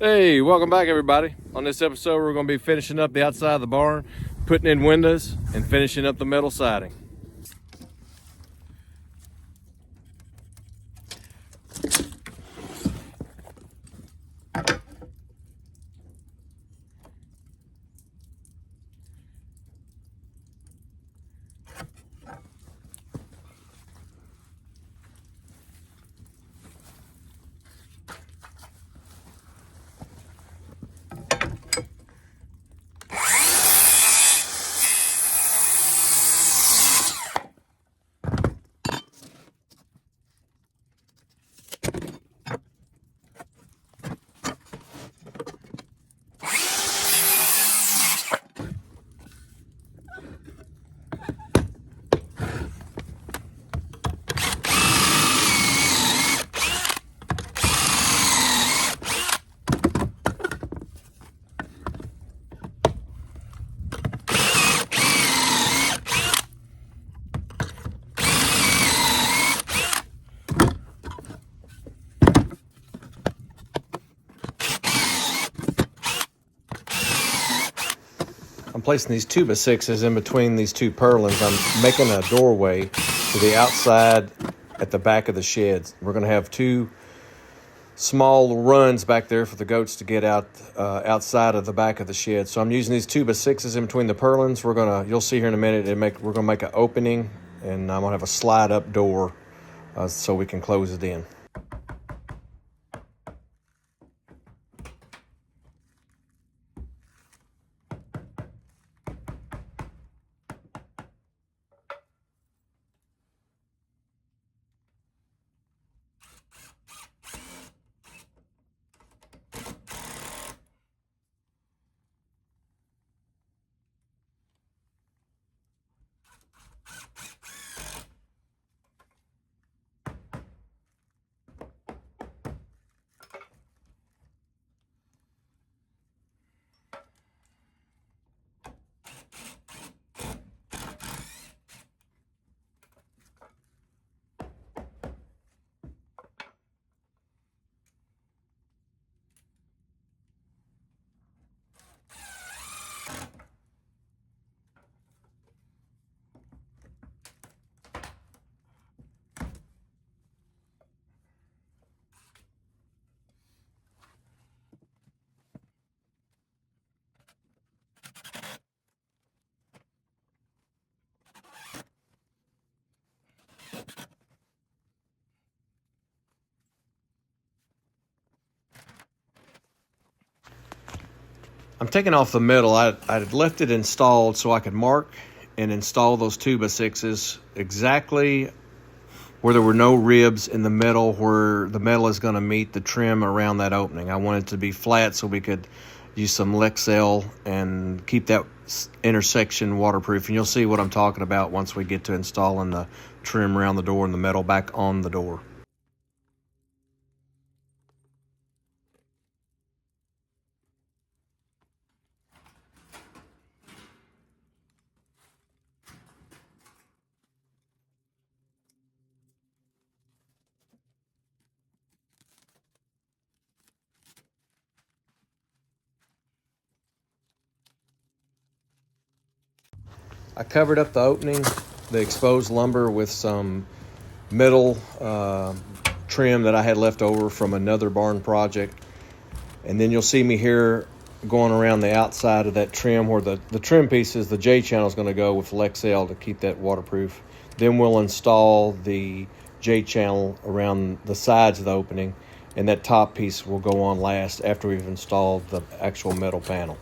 Hey, welcome back everybody. On this episode we're going to be finishing up the outside of the barn, putting in windows and finishing up the metal siding. I'm placing these 2x6s in between these two purlins. I'm making a doorway to the outside at the back of the sheds. We're going to have two small runs back there for the goats to get out outside of the back of the shed. So I'm using these 2x6s in between the purlins. You'll see here in a minute, we're going to make an opening, and I'm going to have a slide up door so we can close it in. I'm taking off the middle. I left it installed so I could mark and install those 2x6s exactly where there were no ribs in the middle, where the metal is going to meet the trim around that opening. I wanted it to be flat so we could use some Lexel and keep that intersection waterproof. And you'll see what I'm talking about once we get to installing the trim around the door and the metal back on the door. I covered up the opening, the exposed lumber, with some metal trim that I had left over from another barn project. And then you'll see me here going around the outside of that trim where the trim pieces, the J channel is going to go with Lexel to keep that waterproof. Then we'll install the J channel around the sides of the opening, and that top piece will go on last after we've installed the actual metal panel.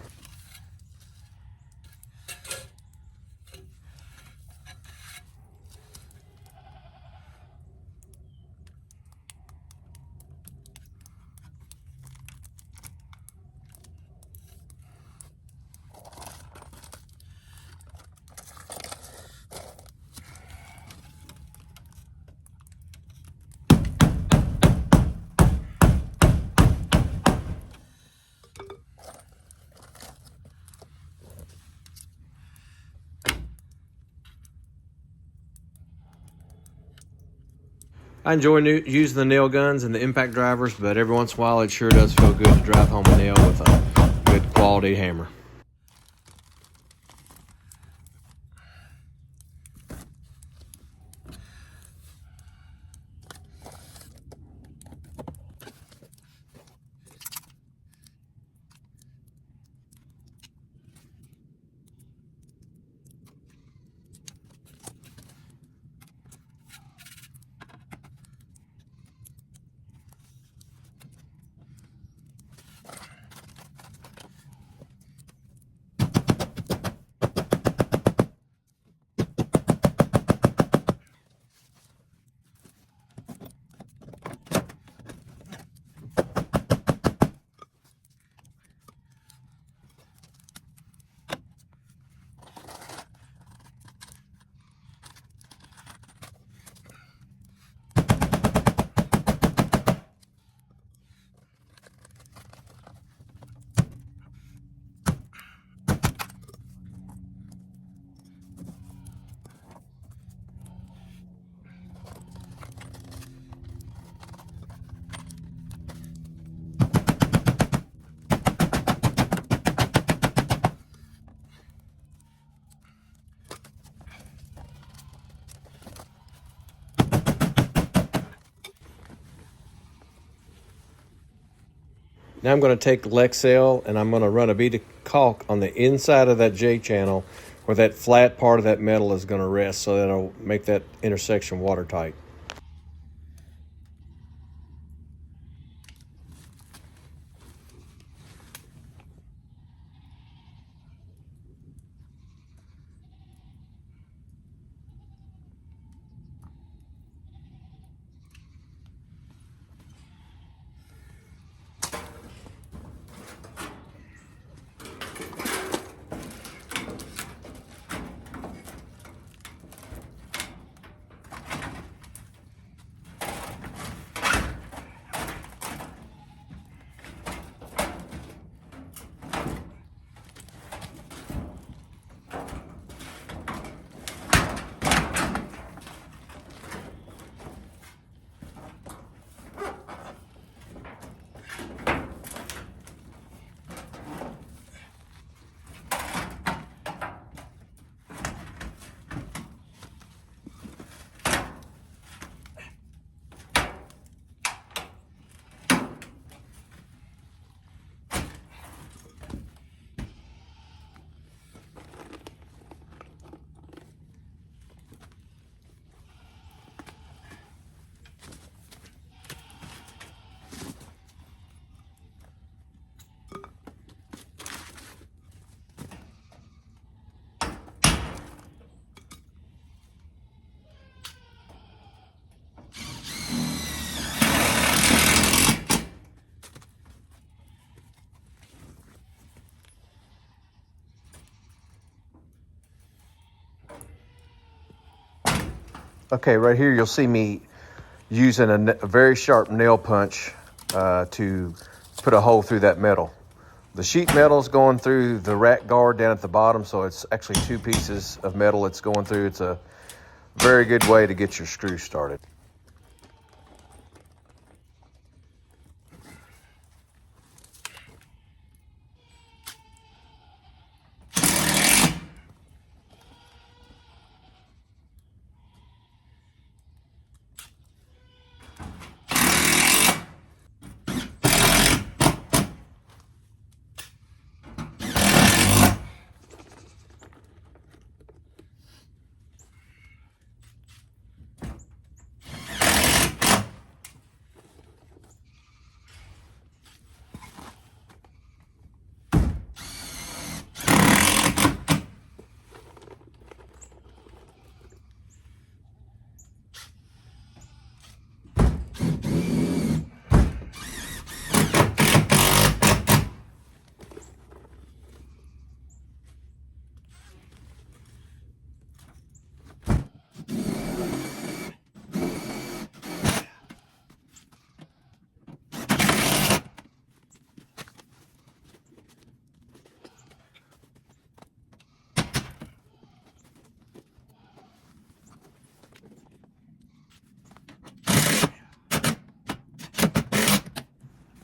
I enjoy using the nail guns and the impact drivers, but every once in a while it sure does feel good to drive home a nail with a good quality hammer. Now I'm going to take Lexel and I'm going to run a bead of caulk on the inside of that J channel where that flat part of that metal is going to rest, so that'll make that intersection watertight. Okay, right here you'll see me using a very sharp nail punch to put a hole through that metal. The sheet metal is going through the rack guard down at the bottom, so it's actually two pieces of metal it's going through. It's a very good way to get your screw started.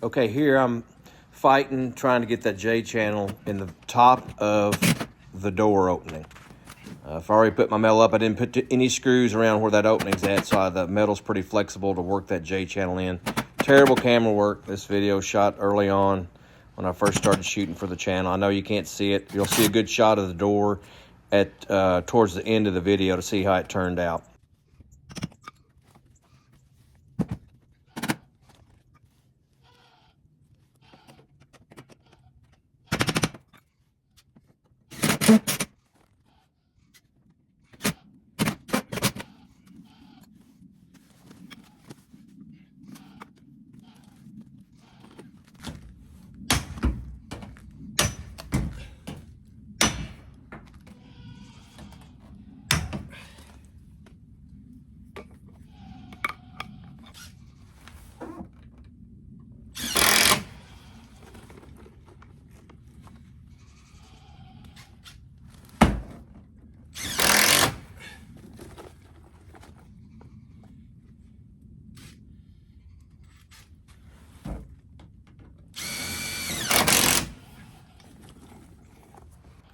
Okay, here I'm fighting, trying to get that J channel in the top of the door opening. I've already put my metal up. I didn't put any screws around where that opening's at, so the metal's pretty flexible to work that J channel in. Terrible camera work. This video shot early on when I first started shooting for the channel. I know you can't see it. You'll see a good shot of the door at towards the end of the video to see how it turned out.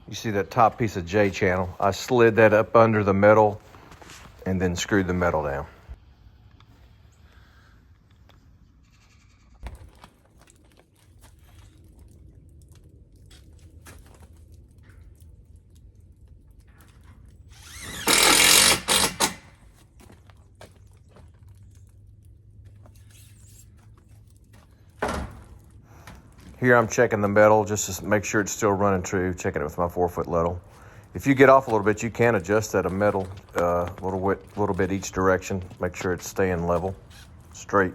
You see that top piece of J channel? I slid that up under the metal and then screwed the metal down. Here I'm checking the metal just to make sure it's still running true, checking it with my 4-foot level. If you get off a little bit, you can adjust that metal a little bit each direction. Make sure it's staying level, straight.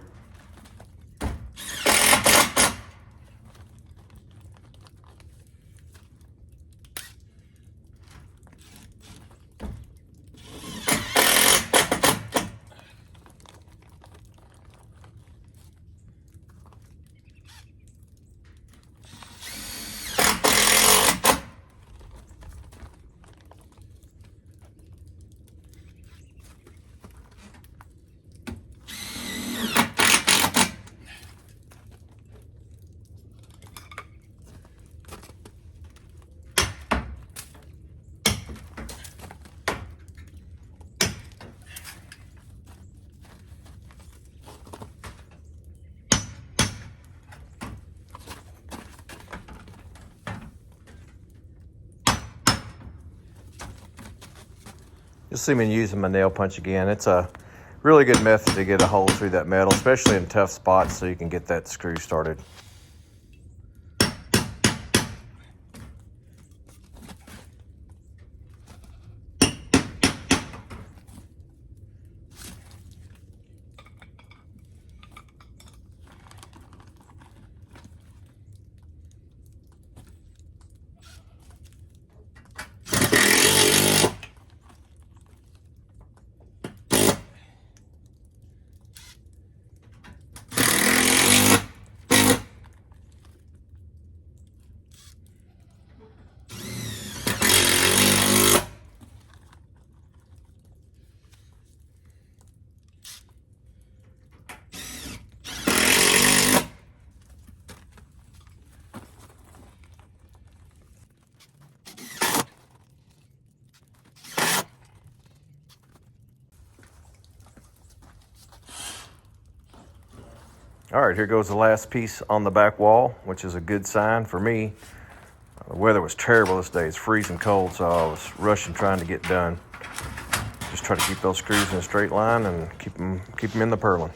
You'll see me using my nail punch again. It's a really good method to get a hole through that metal, especially in tough spots, so you can get that screw started. All right, here goes the last piece on the back wall, which is a good sign for me. The weather was terrible this day. It's freezing cold, so I was rushing trying to get done. Just try to keep those screws in a straight line and keep them in the purlin.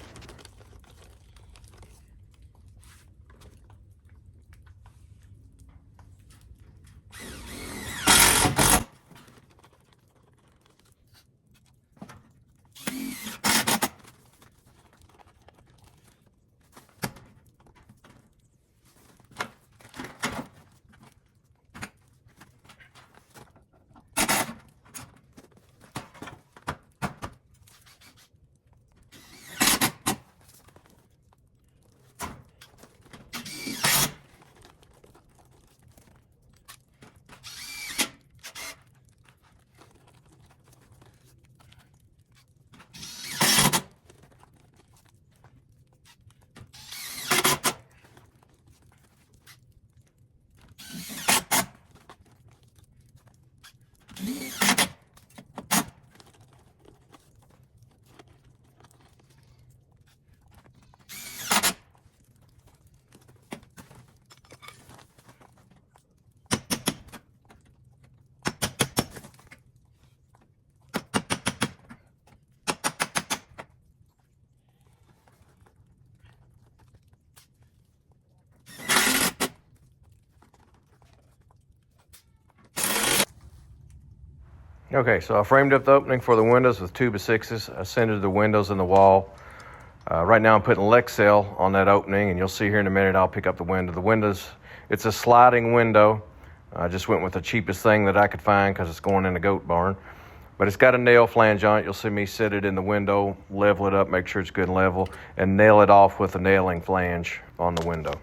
Okay, so I framed up the opening for the windows with 2x6s. I centered the windows in the wall. Right now I'm putting Lexel on that opening, and you'll see here in a minute I'll pick up the window. The windows, it's a sliding window. I just went with the cheapest thing that I could find because it's going in a goat barn. But it's got a nail flange on it. You'll see me set it in the window, level it up, make sure it's good and level, and nail it off with a nailing flange on the window.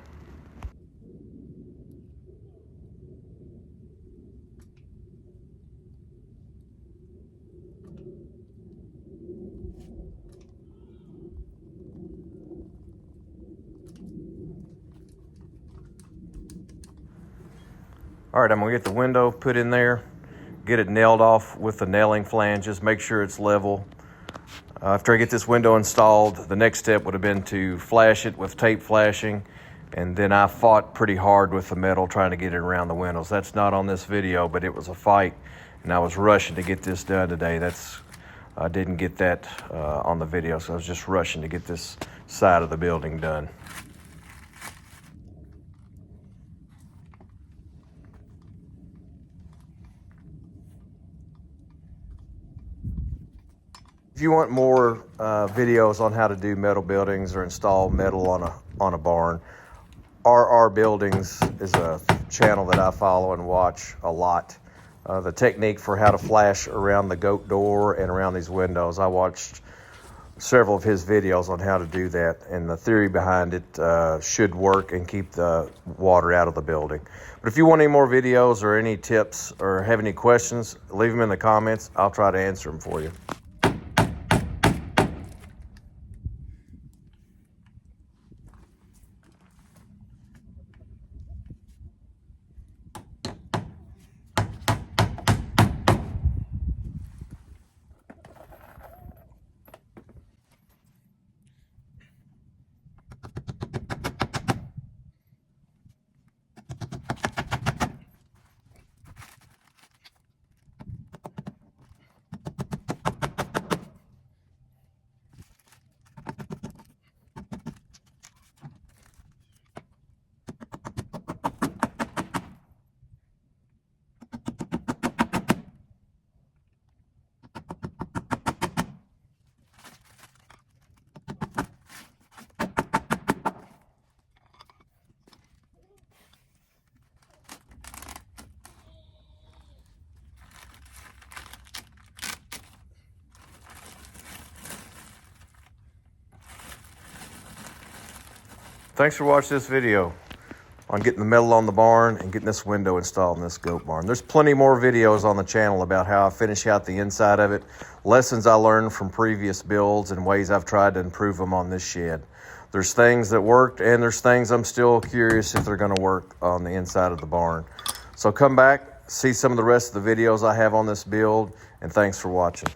All right, I'm gonna get the window put in there, get it nailed off with the nailing flanges, make sure it's level. After I get this window installed, the next step would have been to flash it with tape flashing, and then I fought pretty hard with the metal trying to get it around the windows. That's not on this video, but it was a fight, and I was rushing to get this done today. I didn't get that on the video, so I was just rushing to get this side of the building done. If you want more videos on how to do metal buildings or install metal on a barn, RR Buildings is a channel that I follow and watch a lot. The technique for how to flash around the goat door and around these windows, I watched several of his videos on how to do that, and the theory behind it should work and keep the water out of the building. But if you want any more videos or any tips or have any questions, leave them in the comments. I'll try to answer them for you. Thanks for watching this video on getting the metal on the barn and getting this window installed in this goat barn. There's plenty more videos on the channel about how I finish out the inside of it, lessons I learned from previous builds, and ways I've tried to improve them on this shed. There's things that worked, and there's things I'm still curious if they're going to work on the inside of the barn. So come back, see some of the rest of the videos I have on this build, and thanks for watching.